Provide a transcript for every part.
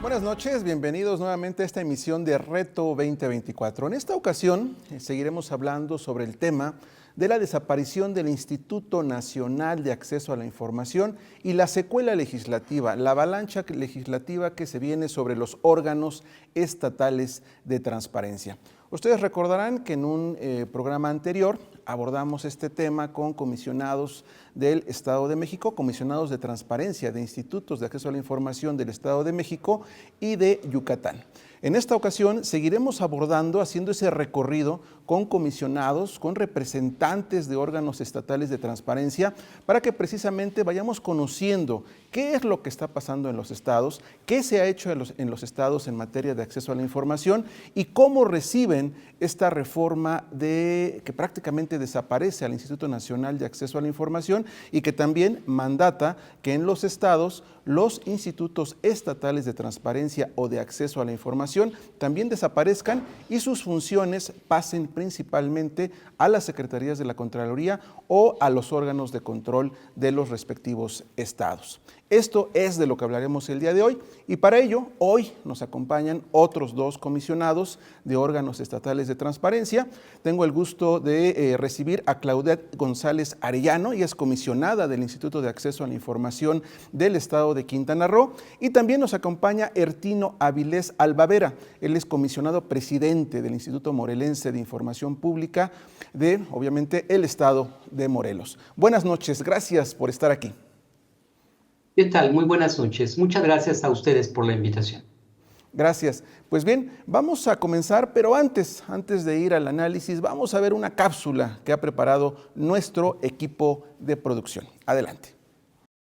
Buenas noches, bienvenidos nuevamente a esta emisión de Reto 2024. En esta ocasión seguiremos hablando sobre el tema de la desaparición del Instituto Nacional de Acceso a la Información y la secuela legislativa, la avalancha legislativa que se viene sobre los órganos estatales de transparencia. Ustedes recordarán que en un programa anterior abordamos este tema con comisionados del Estado de México, comisionados de transparencia de institutos de acceso a la información del Estado de México y de Yucatán. En esta ocasión seguiremos abordando, haciendo ese recorrido con comisionados, con representantes de órganos estatales de transparencia, para que precisamente vayamos conociendo qué es lo que está pasando en los estados, qué se ha hecho en los estados en materia de acceso a la información y cómo reciben esta reforma que prácticamente desaparece al Instituto Nacional de Acceso a la Información y que también mandata que en los estados los institutos estatales de transparencia o de acceso a la información también desaparezcan y sus funciones pasen principalmente a las secretarías de la Contraloría o a los órganos de control de los respectivos estados. Esto es de lo que hablaremos el día de hoy y para ello hoy nos acompañan otros dos comisionados de órganos estatales de transparencia. Tengo el gusto de recibir a Claudette González Arellano, ella es comisionada del Instituto de Acceso a la Información del Estado de Quintana Roo, y también nos acompaña Ertino Avilés Albavera, él es comisionado presidente del Instituto Morelense de Información Pública de, obviamente, el Estado de Morelos. Buenas noches, gracias por estar aquí. ¿Qué tal? Muy buenas noches. Muchas gracias a ustedes por la invitación. Gracias. Pues bien, vamos a comenzar, pero antes de ir al análisis, vamos a ver una cápsula que ha preparado nuestro equipo de producción. Adelante.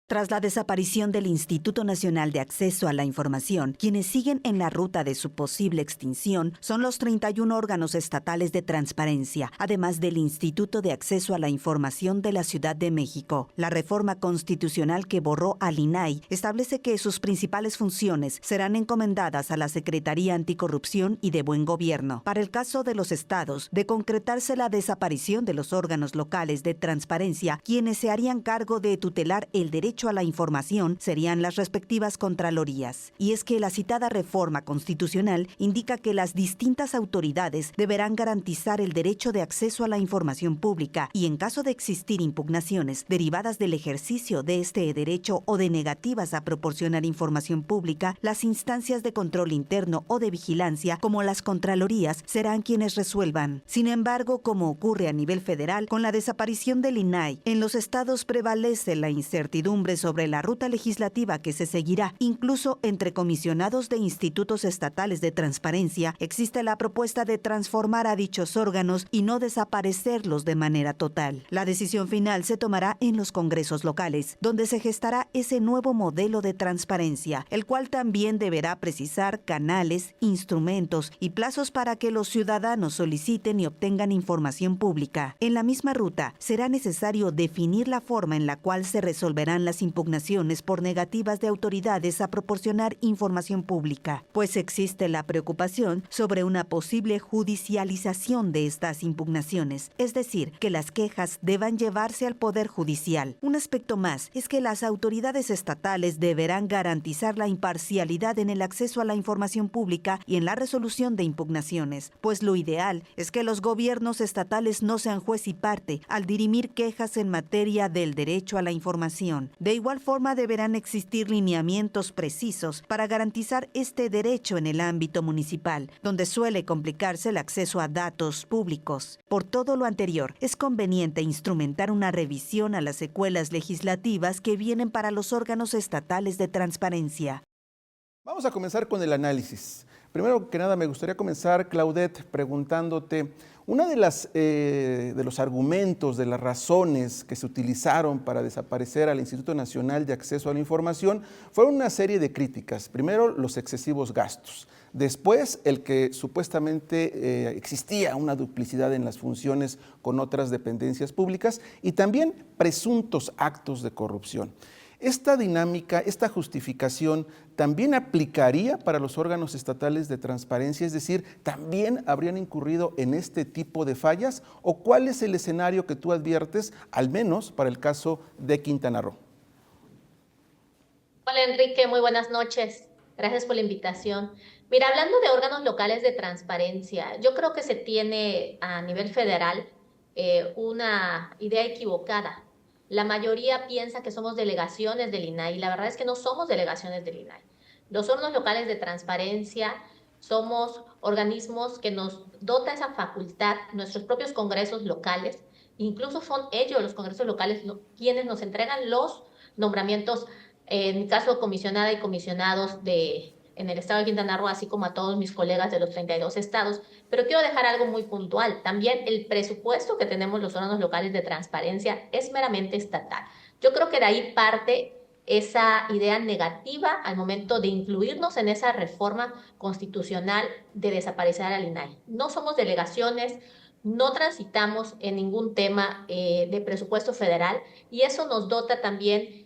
Tras la desaparición del Instituto Nacional de Acceso a la Información, quienes siguen en la ruta de su posible extinción son los 31 órganos estatales de transparencia, además del Instituto de Acceso a la Información de la Ciudad de México. La reforma constitucional que borró al INAI establece que sus principales funciones serán encomendadas a la Secretaría Anticorrupción y de Buen Gobierno. Para el caso de los estados, de concretarse la desaparición de los órganos locales de transparencia, quienes se harían cargo de tutelar el derecho a la información serían las respectivas contralorías. Y es que la citada reforma constitucional indica que las distintas autoridades deberán garantizar el derecho de acceso a la información pública y en caso de existir impugnaciones derivadas del ejercicio de este derecho o de negativas a proporcionar información pública, las instancias de control interno o de vigilancia, como las contralorías, serán quienes resuelvan. Sin embargo, como ocurre a nivel federal, con la desaparición del INAI, en los estados prevalece la incertidumbre sobre la ruta legislativa que se seguirá. Incluso entre comisionados de institutos estatales de transparencia existe la propuesta de transformar a dichos órganos y no desaparecerlos de manera total. La decisión final se tomará en los congresos locales, donde se gestará ese nuevo modelo de transparencia, el cual también deberá precisar canales, instrumentos y plazos para que los ciudadanos soliciten y obtengan información pública. En la misma ruta, será necesario definir la forma en la cual se resolverán las impugnaciones por negativas de autoridades a proporcionar información pública, pues existe la preocupación sobre una posible judicialización de estas impugnaciones, es decir, que las quejas deban llevarse al Poder Judicial. Un aspecto más es que las autoridades estatales deberán garantizar la imparcialidad en el acceso a la información pública y en la resolución de impugnaciones, pues lo ideal es que los gobiernos estatales no sean juez y parte al dirimir quejas en materia del derecho a la información. De igual forma, deberán existir lineamientos precisos para garantizar este derecho en el ámbito municipal, donde suele complicarse el acceso a datos públicos. Por todo lo anterior, es conveniente instrumentar una revisión a las secuelas legislativas que vienen para los órganos estatales de transparencia. Vamos a comenzar con el análisis. Primero que nada, me gustaría comenzar, Claudette, preguntándote, una de los argumentos, de las razones que se utilizaron para desaparecer al Instituto Nacional de Acceso a la Información fueron una serie de críticas. Primero, los excesivos gastos. Después, el que supuestamente existía una duplicidad en las funciones con otras dependencias públicas y también presuntos actos de corrupción. ¿Esta dinámica, esta justificación también aplicaría para los órganos estatales de transparencia? Es decir, ¿también habrían incurrido en este tipo de fallas? ¿O cuál es el escenario que tú adviertes, al menos para el caso de Quintana Roo? Hola Enrique, muy buenas noches. Gracias por la invitación. Mira, hablando de órganos locales de transparencia, yo creo que se tiene a nivel federal una idea equivocada. La mayoría piensa que somos delegaciones del INAI y la verdad es que no somos delegaciones del INAI. Los órganos locales de transparencia somos organismos que nos dota esa facultad, nuestros propios congresos locales, incluso son ellos, los congresos locales, quienes nos entregan los nombramientos, en mi caso, comisionada y comisionados en el estado de Quintana Roo, así como a todos mis colegas de los 32 estados. Pero quiero dejar algo muy puntual. También el presupuesto que tenemos los órganos locales de transparencia es meramente estatal. Yo creo que de ahí parte esa idea negativa al momento de incluirnos en esa reforma constitucional de desaparecer al INAI. No somos delegaciones, no transitamos en ningún tema de presupuesto federal y eso nos dota también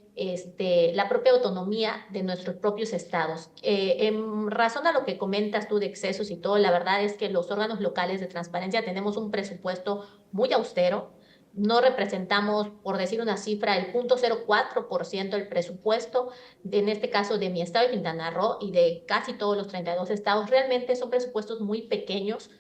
la propia autonomía de nuestros propios estados. En razón a lo que comentas tú de excesos y todo, la verdad es que los órganos locales de transparencia tenemos un presupuesto muy austero. No representamos, por decir una cifra, el 0.04% del presupuesto, en este caso de mi estado de Quintana Roo y de casi todos los 32 estados. Realmente son presupuestos muy pequeños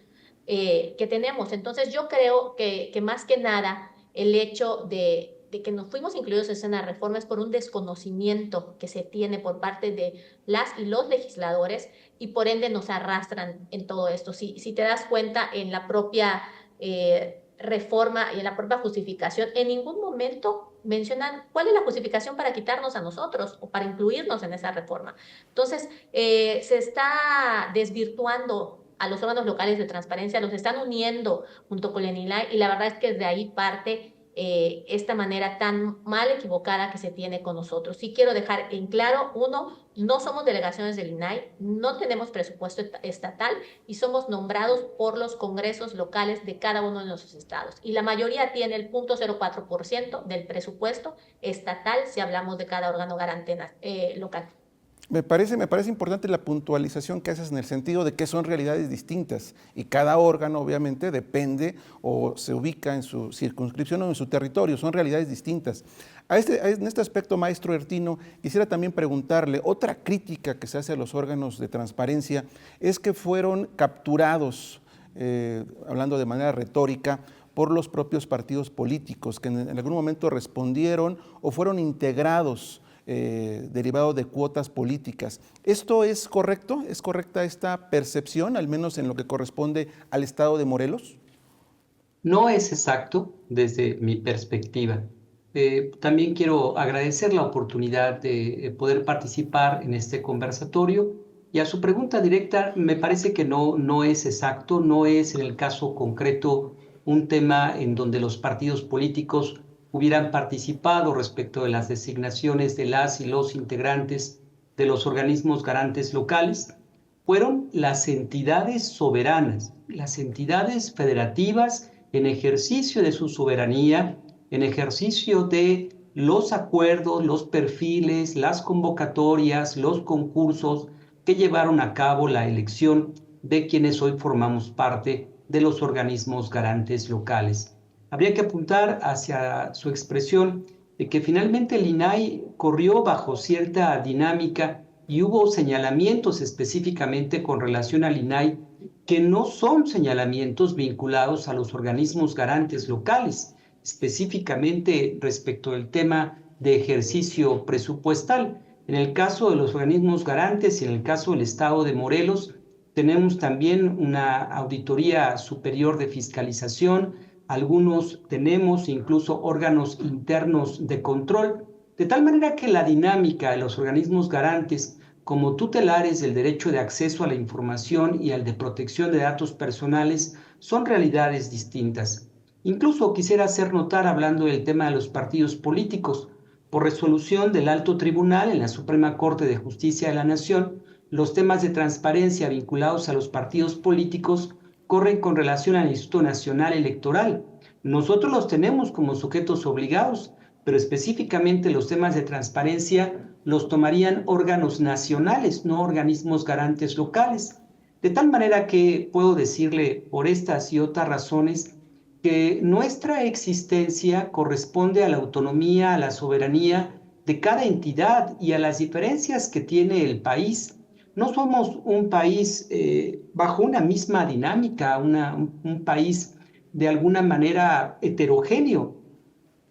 que tenemos. Entonces yo creo que más que nada el hecho de que nos fuimos incluidos en la reforma es por un desconocimiento que se tiene por parte de las y los legisladores y por ende nos arrastran en todo esto. Si te das cuenta en la propia reforma y en la propia justificación, en ningún momento mencionan cuál es la justificación para quitarnos a nosotros o para incluirnos en esa reforma. Entonces, se está desvirtuando a los órganos locales de transparencia, los están uniendo junto con el INAI y la verdad es que de ahí parte esta manera tan mal equivocada que se tiene con nosotros. Sí quiero dejar en claro, uno, no somos delegaciones del INAI, no tenemos presupuesto estatal y somos nombrados por los congresos locales de cada uno de nuestros estados. Y la mayoría tiene el 0.04% del presupuesto estatal si hablamos de cada órgano garante local. Me parece importante la puntualización que haces en el sentido de que son realidades distintas y cada órgano obviamente depende o se ubica en su circunscripción o en su territorio, son realidades distintas. En este aspecto, maestro Ertino, quisiera también preguntarle, otra crítica que se hace a los órganos de transparencia es que fueron capturados, hablando de manera retórica, por los propios partidos políticos que en algún momento respondieron o fueron integrados derivado de cuotas políticas. ¿Esto es correcto? ¿Es correcta esta percepción, al menos en lo que corresponde al estado de Morelos? No es exacto desde mi perspectiva. También quiero agradecer la oportunidad de poder participar en este conversatorio y a su pregunta directa me parece que no es exacto, no es en el caso concreto un tema en donde los partidos políticos hubieran participado respecto de las designaciones de las y los integrantes de los organismos garantes locales. Fueron las entidades soberanas, las entidades federativas en ejercicio de su soberanía, en ejercicio de los acuerdos, los perfiles, las convocatorias, los concursos que llevaron a cabo la elección de quienes hoy formamos parte de los organismos garantes locales. Habría que apuntar hacia su expresión de que finalmente el INAI corrió bajo cierta dinámica y hubo señalamientos específicamente con relación al INAI que no son señalamientos vinculados a los organismos garantes locales, específicamente respecto del tema de ejercicio presupuestal. En el caso de los organismos garantes y en el caso del estado de Morelos, tenemos también una auditoría superior de fiscalización. Algunos tenemos incluso órganos internos de control, de tal manera que la dinámica de los organismos garantes como tutelares del derecho de acceso a la información y al de protección de datos personales son realidades distintas. Incluso quisiera hacer notar, hablando del tema de los partidos políticos, por resolución del Alto Tribunal en la Suprema Corte de Justicia de la Nación, los temas de transparencia vinculados a los partidos políticos corren con relación al Instituto Nacional Electoral. Nosotros los tenemos como sujetos obligados, pero específicamente los temas de transparencia los tomarían órganos nacionales, no organismos garantes locales. De tal manera que puedo decirle por estas y otras razones que nuestra existencia corresponde a la autonomía, a la soberanía de cada entidad y a las diferencias que tiene el país. no somos un país bajo una misma dinámica, un país de alguna manera heterogéneo.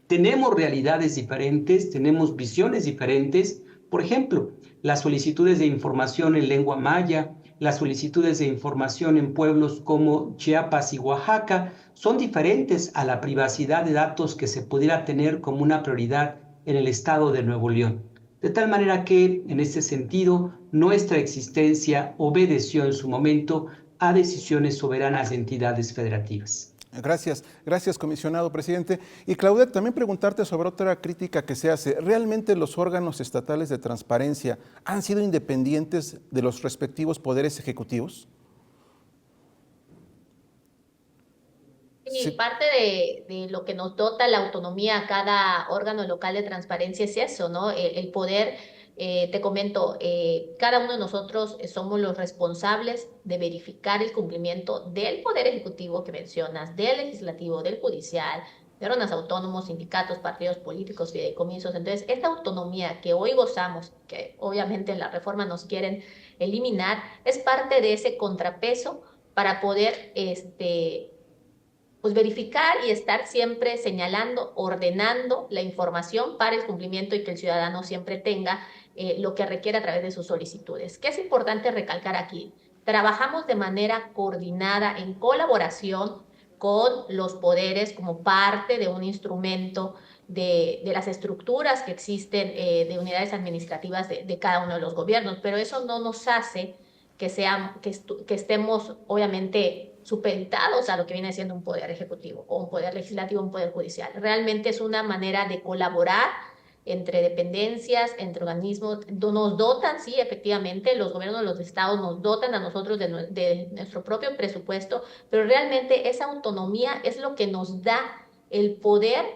Tenemos realidades diferentes, tenemos visiones diferentes. Por ejemplo, las solicitudes de información en lengua maya, las solicitudes de información en pueblos como Chiapas y Oaxaca son diferentes a la privacidad de datos que se pudiera tener como una prioridad en el estado de Nuevo León. De tal manera que, en ese sentido, nuestra existencia obedeció en su momento a decisiones soberanas de entidades federativas. Gracias, gracias, comisionado presidente. Y Claudette, también preguntarte sobre otra crítica que se hace. ¿Realmente los órganos estatales de transparencia han sido independientes de los respectivos poderes ejecutivos? Sí, parte de lo que nos dota la autonomía a cada órgano local de transparencia es eso, ¿no? El poder, te comento, cada uno de nosotros somos los responsables de verificar el cumplimiento del poder ejecutivo que mencionas, del legislativo, del judicial, de órganos autónomos, sindicatos, partidos políticos, fideicomisos. Entonces, esta autonomía que hoy gozamos, que obviamente en la reforma nos quieren eliminar, es parte de ese contrapeso para poder, pues verificar y estar siempre señalando, ordenando la información para el cumplimiento y que el ciudadano siempre tenga lo que requiere a través de sus solicitudes. ¿Qué es importante recalcar aquí? Trabajamos de manera coordinada, en colaboración con los poderes como parte de un instrumento de las estructuras que existen de unidades administrativas de cada uno de los gobiernos, pero eso no nos hace que estemos obviamente supeditados a lo que viene siendo un poder ejecutivo o un poder legislativo, un poder judicial. Realmente es una manera de colaborar entre dependencias, entre organismos, nos dotan, sí, efectivamente, los gobiernos de los estados nos dotan a nosotros de nuestro propio presupuesto, pero realmente esa autonomía es lo que nos da el poder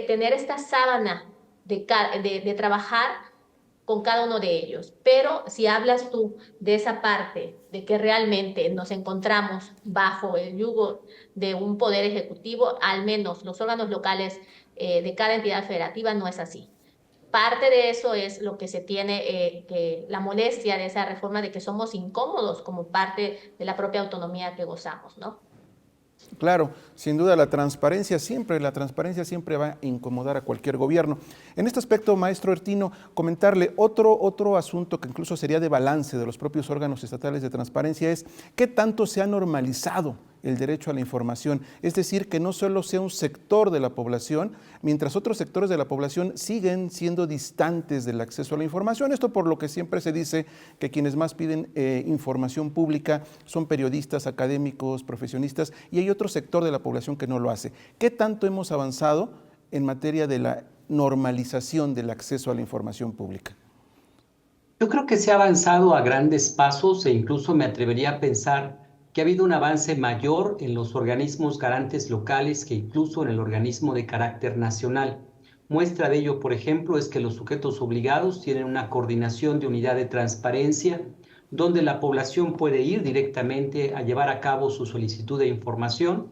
tener esta sábana de trabajar con cada uno de ellos. Pero si hablas tú de esa parte, de que realmente nos encontramos bajo el yugo de un poder ejecutivo, al menos los órganos locales de cada entidad federativa, no es así. Parte de eso es lo que se tiene, la molestia de esa reforma de que somos incómodos como parte de la propia autonomía que gozamos, ¿no? Claro, sin duda la transparencia siempre va a incomodar a cualquier gobierno. En este aspecto, maestro Ertino, comentarle otro asunto que incluso sería de balance de los propios órganos estatales de transparencia es qué tanto se ha normalizado el derecho a la información, es decir, que no solo sea un sector de la población, mientras otros sectores de la población siguen siendo distantes del acceso a la información. Esto por lo que siempre se dice que quienes más piden información pública son periodistas, académicos, profesionistas, y hay otro sector de la población que no lo hace. ¿Qué tanto hemos avanzado en materia de la normalización del acceso a la información pública? Yo creo que se ha avanzado a grandes pasos e incluso me atrevería a pensar que ha habido un avance mayor en los organismos garantes locales que incluso en el organismo de carácter nacional. Muestra de ello, por ejemplo, es que los sujetos obligados tienen una coordinación de unidad de transparencia donde la población puede ir directamente a llevar a cabo su solicitud de información.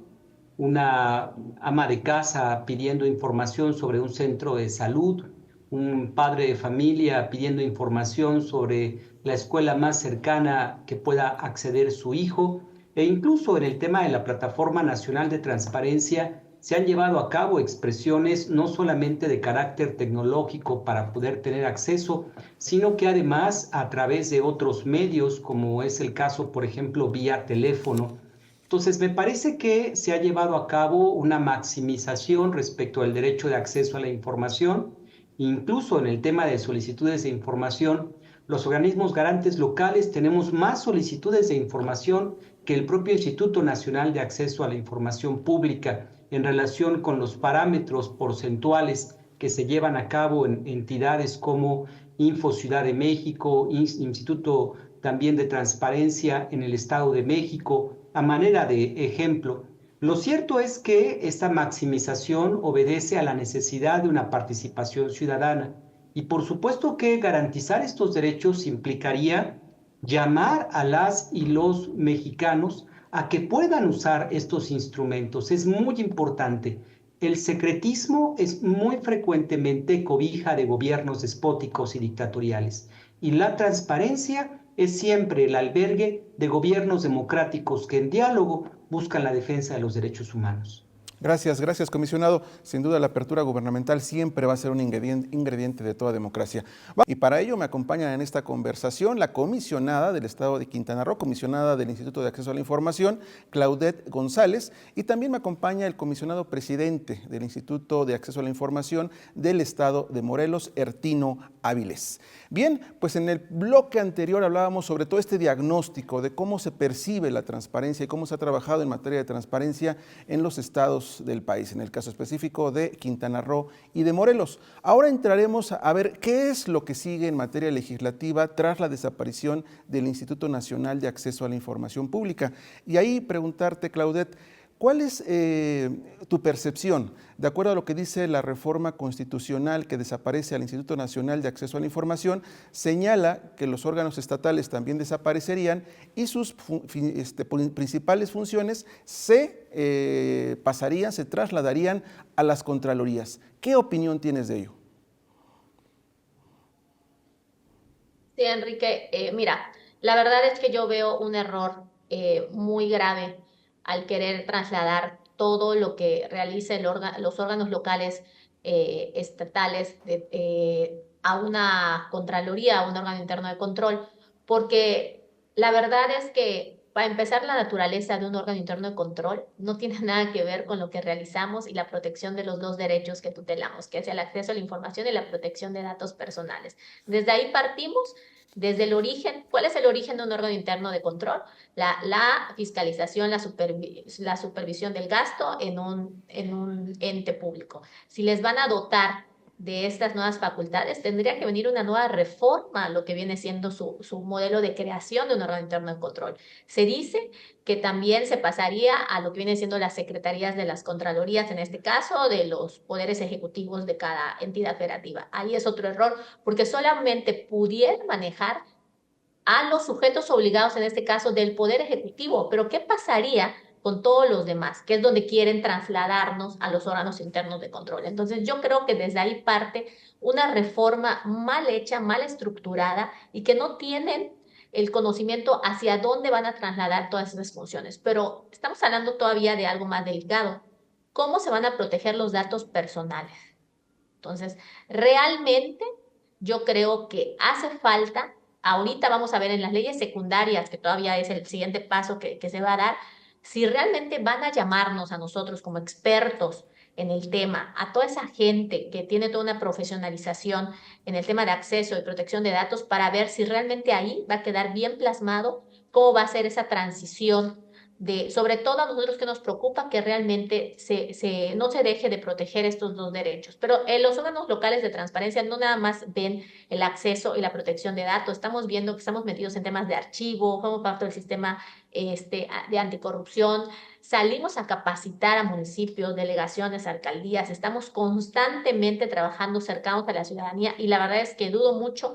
Una ama de casa pidiendo información sobre un centro de salud, un padre de familia pidiendo información sobre la escuela más cercana que pueda acceder su hijo, e incluso en el tema de la Plataforma Nacional de Transparencia se han llevado a cabo expresiones no solamente de carácter tecnológico para poder tener acceso, sino que además a través de otros medios, como es el caso, por ejemplo, vía teléfono. Entonces, me parece que se ha llevado a cabo una maximización respecto al derecho de acceso a la información. Incluso en el tema de solicitudes de información, los organismos garantes locales tenemos más solicitudes de información que el propio Instituto Nacional de Acceso a la Información Pública en relación con los parámetros porcentuales que se llevan a cabo en entidades como Info Ciudad de México, Instituto también de Transparencia en el Estado de México, a manera de ejemplo. Lo cierto es que esta maximización obedece a la necesidad de una participación ciudadana y por supuesto que garantizar estos derechos implicaría llamar a las y los mexicanos a que puedan usar estos instrumentos. Es muy importante. El secretismo es muy frecuentemente cobija de gobiernos despóticos y dictatoriales. Y la transparencia es siempre el albergue de gobiernos democráticos que en diálogo buscan la defensa de los derechos humanos. Gracias, gracias, comisionado. Sin duda, la apertura gubernamental siempre va a ser un ingrediente de toda democracia. Y para ello me acompaña en esta conversación la comisionada del Estado de Quintana Roo, comisionada del Instituto de Acceso a la Información, Claudette González, y también me acompaña el comisionado presidente del Instituto de Acceso a la Información del Estado de Morelos, Ertino Áviles. Bien, pues en el bloque anterior hablábamos sobre todo este diagnóstico de cómo se percibe la transparencia y cómo se ha trabajado en materia de transparencia en los estados del país, en el caso específico de Quintana Roo y de Morelos. Ahora entraremos a ver qué es lo que sigue en materia legislativa tras la desaparición del Instituto Nacional de Acceso a la Información Pública. Y ahí preguntarte, Claudette, ¿cuál es tu percepción? De acuerdo a lo que dice la reforma constitucional que desaparece al Instituto Nacional de Acceso a la Información, señala que los órganos estatales también desaparecerían y sus principales funciones se pasarían, se trasladarían a las contralorías. ¿Qué opinión tienes de ello? Sí, Enrique, mira, la verdad es que yo veo un error muy grave al querer trasladar todo lo que realice los órganos locales estatales a una contraloría, a un órgano interno de control, porque la verdad es que, para empezar, la naturaleza de un órgano interno de control no tiene nada que ver con lo que realizamos y la protección de los dos derechos que tutelamos, que es el acceso a la información y la protección de datos personales. Desde ahí partimos. Desde el origen, ¿cuál es el origen de un órgano interno de control? La fiscalización, la supervisión del gasto en un ente público. Si les van a dotar de estas nuevas facultades, tendría que venir una nueva reforma a lo que viene siendo su modelo de creación de un órgano interno de control. Se dice que también se pasaría a lo que viene siendo las secretarías de las contralorías, en este caso, de los poderes ejecutivos de cada entidad federativa. Ahí es otro error, porque solamente pudieran manejar a los sujetos obligados, en este caso, del Poder Ejecutivo. Pero ¿qué pasaría con todos los demás? Que es donde quieren trasladarnos a los órganos internos de control. Entonces, yo creo que desde ahí parte una reforma mal hecha, mal estructurada y que no tienen el conocimiento hacia dónde van a trasladar todas esas funciones. Pero estamos hablando todavía de algo más delicado. ¿Cómo se van a proteger los datos personales? Entonces, realmente yo creo que hace falta. Ahorita vamos a ver en las leyes secundarias, que todavía es el siguiente paso que se va a dar, si realmente van a llamarnos a nosotros como expertos en el tema, a toda esa gente que tiene toda una profesionalización en el tema de acceso y protección de datos, para ver si realmente ahí va a quedar bien plasmado cómo va a ser esa transición sobre todo a nosotros que nos preocupa que realmente no se deje de proteger estos dos derechos. Pero los órganos locales de transparencia no nada más ven el acceso y la protección de datos, estamos viendo que estamos metidos en temas de archivo, como parte del sistema de anticorrupción, salimos a capacitar a municipios, delegaciones, alcaldías, estamos constantemente trabajando cercanos a la ciudadanía y la verdad es que dudo mucho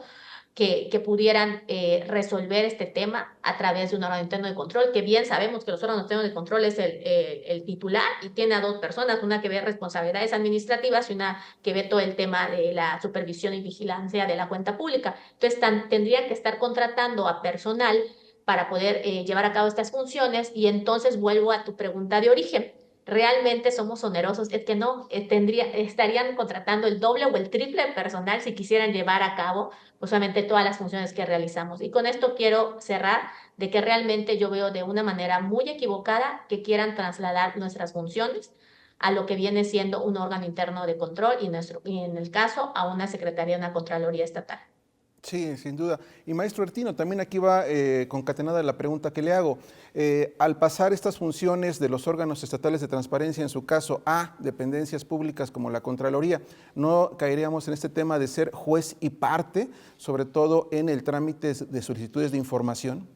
que pudieran resolver este tema a través de un órgano interno de control, que bien sabemos que los órganos internos de control es el titular y tiene a dos personas, una que ve responsabilidades administrativas y una que ve todo el tema de la supervisión y vigilancia de la cuenta pública. Entonces, tendrían que estar contratando a personal para poder llevar a cabo estas funciones y entonces vuelvo a tu pregunta de origen. ¿Realmente somos onerosos? Es que no, estarían contratando el doble o el triple de personal si quisieran llevar a cabo pues, solamente todas las funciones que realizamos. Y con esto quiero cerrar de que realmente yo veo de una manera muy equivocada que quieran trasladar nuestras funciones a lo que viene siendo un órgano interno de control y en el caso a una secretaría, una contraloría estatal. Sí, sin duda. Y maestro Ertino, también aquí va concatenada la pregunta que le hago. Al pasar estas funciones de los órganos estatales de transparencia, en su caso, a dependencias públicas como la Contraloría, ¿no caeríamos en este tema de ser juez y parte, sobre todo en el trámite de solicitudes de información?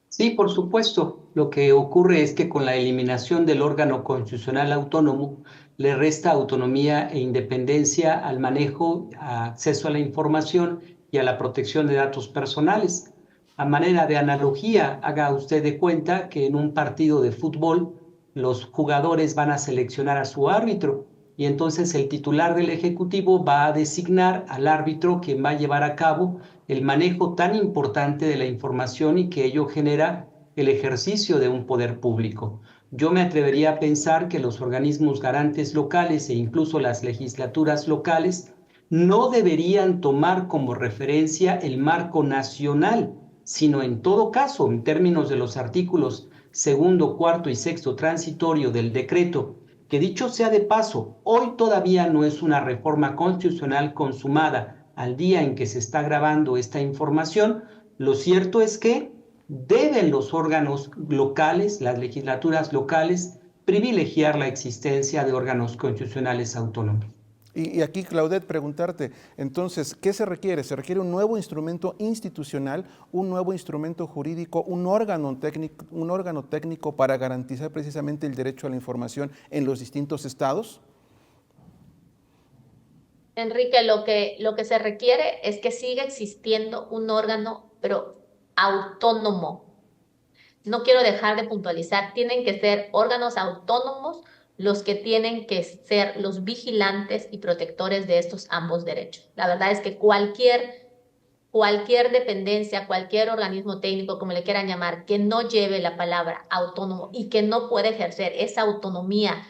Sí, por supuesto. Lo que ocurre es que con la eliminación del órgano constitucional autónomo, le resta autonomía e independencia al manejo, acceso a la información y a la protección de datos personales. A manera de analogía, haga usted de cuenta que en un partido de fútbol los jugadores van a seleccionar a su árbitro y entonces el titular del Ejecutivo va a designar al árbitro que va a llevar a cabo el manejo tan importante de la información y que ello genera el ejercicio de un poder público. Yo me atrevería a pensar que los organismos garantes locales e incluso las legislaturas locales no deberían tomar como referencia el marco nacional, sino en todo caso, en términos de los artículos segundo, cuarto y sexto transitorio del decreto, que dicho sea de paso, hoy todavía no es una reforma constitucional consumada al día en que se está grabando esta información, lo cierto es que deben los órganos locales, las legislaturas locales, privilegiar la existencia de órganos constitucionales autónomos. Y aquí, Claudette, preguntarte, entonces, ¿qué se requiere? ¿Se requiere un nuevo instrumento institucional, un nuevo instrumento jurídico, un órgano técnico para garantizar precisamente el derecho a la información en los distintos estados? Enrique, lo que se requiere es que siga existiendo un órgano, pero autónomo. No quiero dejar de puntualizar, tienen que ser órganos autónomos los que tienen que ser los vigilantes y protectores de estos ambos derechos. La verdad es que cualquier dependencia, cualquier organismo técnico, como le quieran llamar, que no lleve la palabra autónomo y que no pueda ejercer esa autonomía,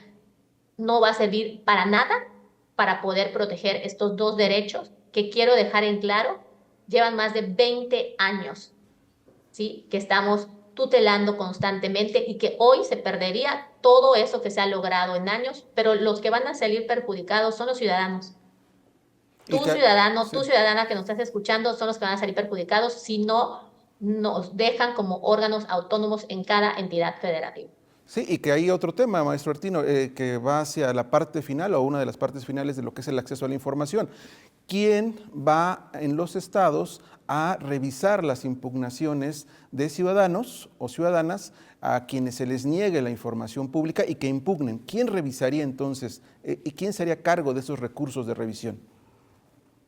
no va a servir para nada para poder proteger estos dos derechos que quiero dejar en claro, llevan más de 20 años, ¿sí? Que estamos tutelando constantemente y que hoy se perdería todo eso que se ha logrado en años, pero los que van a salir perjudicados son los ciudadanos. Tu ciudadano, tu ciudadana que nos estás escuchando son los que van a salir perjudicados si no nos dejan como órganos autónomos en cada entidad federativa. Sí, y que hay otro tema, maestro Artino, que va hacia la parte final o una de las partes finales de lo que es el acceso a la información. ¿Quién va en los estados a revisar las impugnaciones de ciudadanos o ciudadanas a quienes se les niegue la información pública y que impugnen? ¿Quién revisaría entonces y quién se haría cargo de esos recursos de revisión?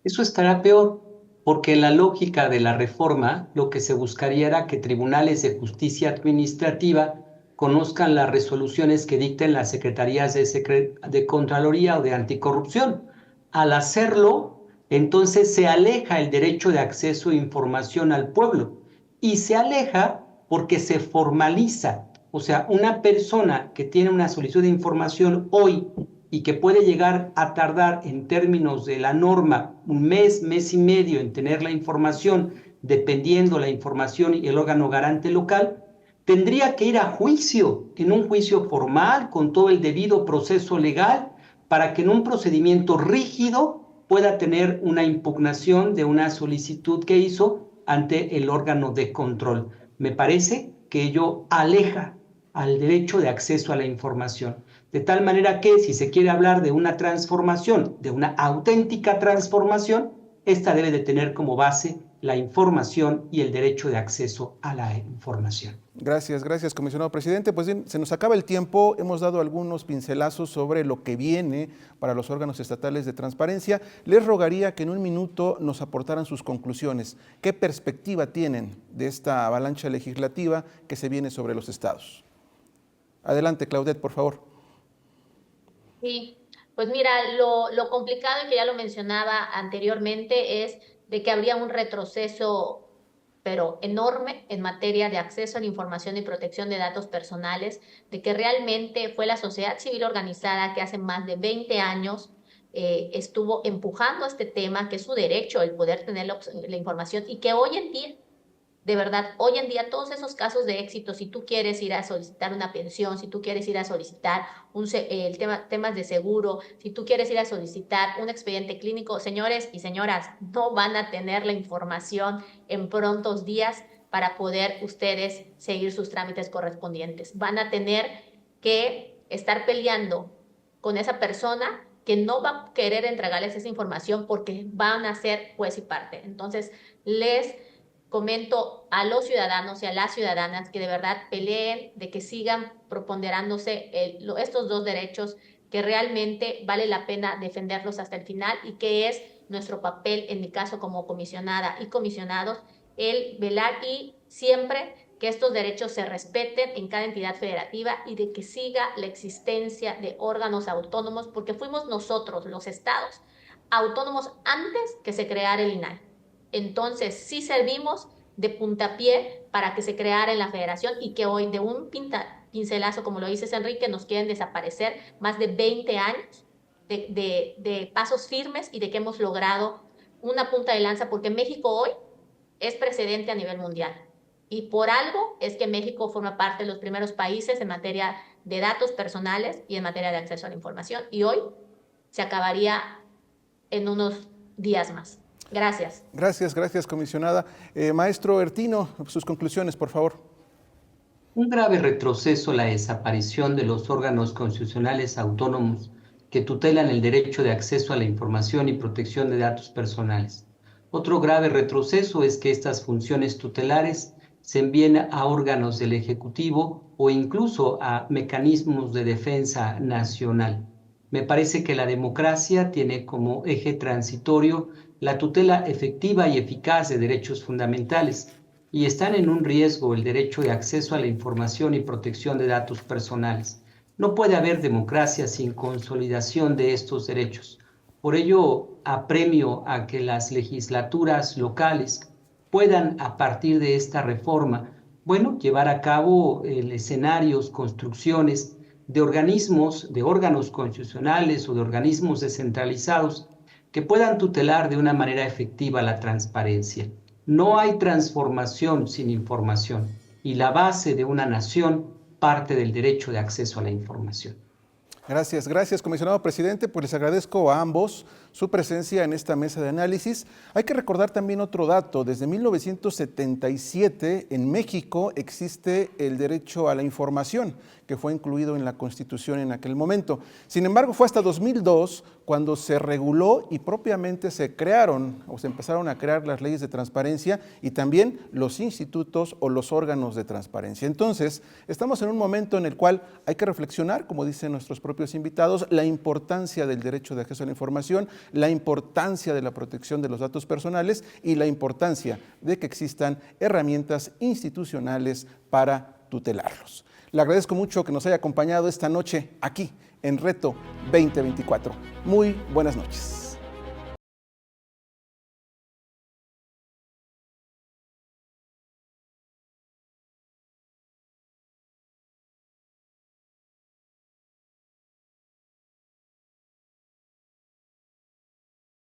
Eso estará peor, porque en la lógica de la reforma lo que se buscaría era que tribunales de justicia administrativa conozcan las resoluciones que dicten las secretarías de Contraloría o de Anticorrupción. Al hacerlo, entonces se aleja el derecho de acceso a información al pueblo y se aleja porque se formaliza. O sea, una persona que tiene una solicitud de información hoy y que puede llegar a tardar en términos de la norma un mes, mes y medio en tener la información, dependiendo la información y el órgano garante local, tendría que ir a juicio, en un juicio formal, con todo el debido proceso legal, para que en un procedimiento rígido pueda tener una impugnación de una solicitud que hizo ante el órgano de control. Me parece que ello aleja al derecho de acceso a la información. De tal manera que si se quiere hablar de una transformación, de una auténtica transformación, esta debe de tener como base la información y el derecho de acceso a la información. Gracias, comisionado presidente. Pues bien, se nos acaba el tiempo. Hemos dado algunos pincelazos sobre lo que viene para los órganos estatales de transparencia. Les rogaría que en un minuto nos aportaran sus conclusiones. ¿Qué perspectiva tienen de esta avalancha legislativa que se viene sobre los estados? Adelante, Claudette, por favor. Sí, pues mira, lo complicado y que ya lo mencionaba anteriormente es de que habría un retroceso pero enorme en materia de acceso a la información y protección de datos personales, de que realmente fue la sociedad civil organizada que hace más de 20 años estuvo empujando este tema, que es su derecho el poder tener la información y que hoy en día, de verdad, hoy en día todos esos casos de éxito, si tú quieres ir a solicitar una pensión, si tú quieres ir a solicitar temas de seguro, si tú quieres ir a solicitar un expediente clínico, señores y señoras, no van a tener la información en prontos días para poder ustedes seguir sus trámites correspondientes. Van a tener que estar peleando con esa persona que no va a querer entregarles esa información porque van a ser juez y parte. Entonces, les comento a los ciudadanos y a las ciudadanas que de verdad peleen, de que sigan proponerándose estos dos derechos, que realmente vale la pena defenderlos hasta el final y que es nuestro papel, en mi caso como comisionada y comisionados, el velar y siempre que estos derechos se respeten en cada entidad federativa y de que siga la existencia de órganos autónomos, porque fuimos nosotros, los estados, autónomos antes que se creara el INAI. entonces sí servimos de puntapié para que se creara en la federación y que hoy de un pincelazo, como lo dices Enrique, nos quieren desaparecer más de 20 años de pasos firmes y de que hemos logrado una punta de lanza, porque México hoy es precedente a nivel mundial. Y por algo es que México forma parte de los primeros países en materia de datos personales y en materia de acceso a la información. Y hoy se acabaría en unos días más. Gracias. Gracias, comisionada. Maestro Ertino, sus conclusiones, por favor. Un grave retroceso la desaparición de los órganos constitucionales autónomos que tutelan el derecho de acceso a la información y protección de datos personales. Otro grave retroceso es que estas funciones tutelares se envíen a órganos del Ejecutivo o incluso a mecanismos de defensa nacional. Me parece que la democracia tiene como eje transitorio la tutela efectiva y eficaz de derechos fundamentales, y están en un riesgo el derecho de acceso a la información y protección de datos personales. No puede haber democracia sin consolidación de estos derechos. Por ello, apremio a que las legislaturas locales puedan, a partir de esta reforma, llevar a cabo escenarios, construcciones de órganos constitucionales o de organismos descentralizados que puedan tutelar de una manera efectiva la transparencia. No hay transformación sin información, y la base de una nación parte del derecho de acceso a la información. Gracias, comisionado presidente. Pues les agradezco a ambos su presencia en esta mesa de análisis. Hay que recordar también otro dato. Desde 1977 en México existe el derecho a la información, que fue incluido en la Constitución en aquel momento. Sin embargo, fue hasta 2002 cuando se reguló y propiamente se crearon o se empezaron a crear las leyes de transparencia y también los institutos o los órganos de transparencia. Entonces, estamos en un momento en el cual hay que reflexionar, como dicen nuestros propios invitados, la importancia del derecho de acceso a la información, la importancia de la protección de los datos personales y la importancia de que existan herramientas institucionales para tutelarlos. Le agradezco mucho que nos haya acompañado esta noche aquí en Reto 2024. Muy buenas noches.